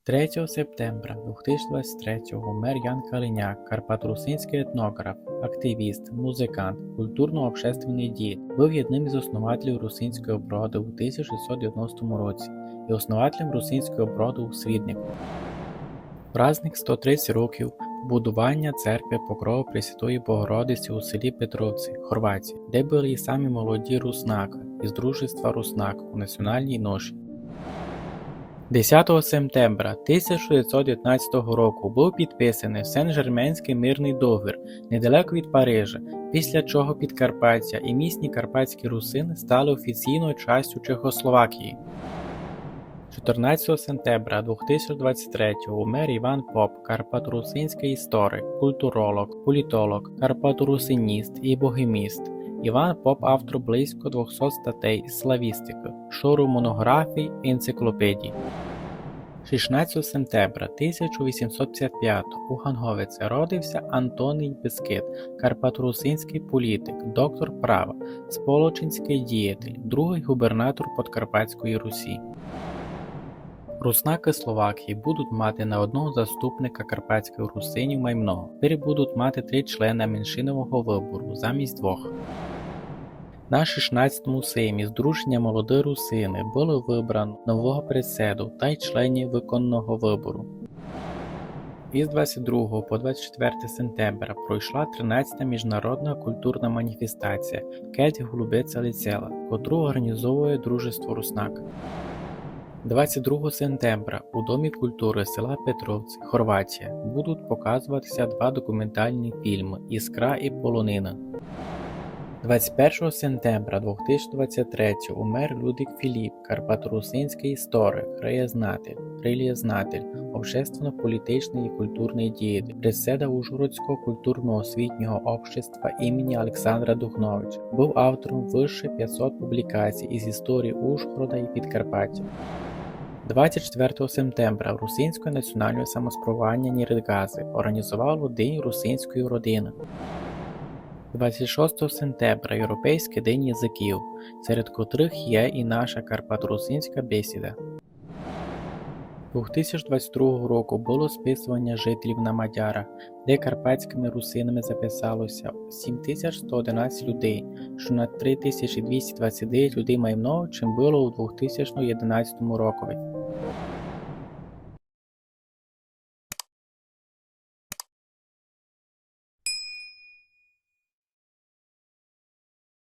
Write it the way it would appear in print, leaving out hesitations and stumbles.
3 септембра 2023 умер Ян Калиняк, карпаторусинський етнограф, активіст, музикант, культурно-общественний діяч. Був одним із основателів русинської оброди у 1690 році і основателем русинської оброди у Свіднику. Праздник 130 років будування церкви Покрови Пресвятої Богородиці у селі Петровці, Хорватія, де були і самі молоді руснаки із дружества Руснак у національній ноші. 10 сентября 1919 року був підписаний Сен-Жерменський мирний договір недалеко від Парижа, після чого Підкарпаття і місні карпатські русини стали офіційною частю Чехословакії. 14 сентября 2023 умер Іван Поп, карпаторусинський історик, культуролог, політолог, карпаторусиніст і богеміст. Іван Поп – автор близько 200 статей із славістики, шору монографій і енциклопедій. 16 сентября 1855 у Ганговиці родився Антоній Бескид, карпаторусинський політик, доктор права, сполочинський діятель, другий губернатор Подкарпатської Русі. Руснаки Словакії будуть мати на одного заступника карпатських русинів маймного. Тепер будуть мати 3 члени меншинового вибору замість 2. На 16-му сеймі Здруження молодої русини було вибрано нового председу та й членів виконного вибору. Із 22 по 24 сентября пройшла 13-та міжнародна культурна маніфестація «Кельт Голубиця Ліцела», котру організовує Дружество Руснак. 22 сентября у Домі культури села Петровці, Хорватія, будуть показуватися 2 документальні фільми «Іскра» і «Полонина». 21 сентября 2023 умер Людвік Філіп, карпаторусинський історик, релієзнатель, общественно-політичний і культурний діятель, председа Ужгородського культурно-освітнього общества імені Олександра Духновича. Був автором вище 500 публікацій із історії Ужгорода і Підкарпаття. 24 сентября Русинське національне самоспровання Ніридгази організувало День русинської родини. 26 сентября Європейський день язиків, серед котрих є і наша карпаторусинська бесіда. 2022 року було списування жителів на мадярах, де карпатськими русинами записалося 7111 людей, що на 3229 людей маймного, чим було у 2011 році.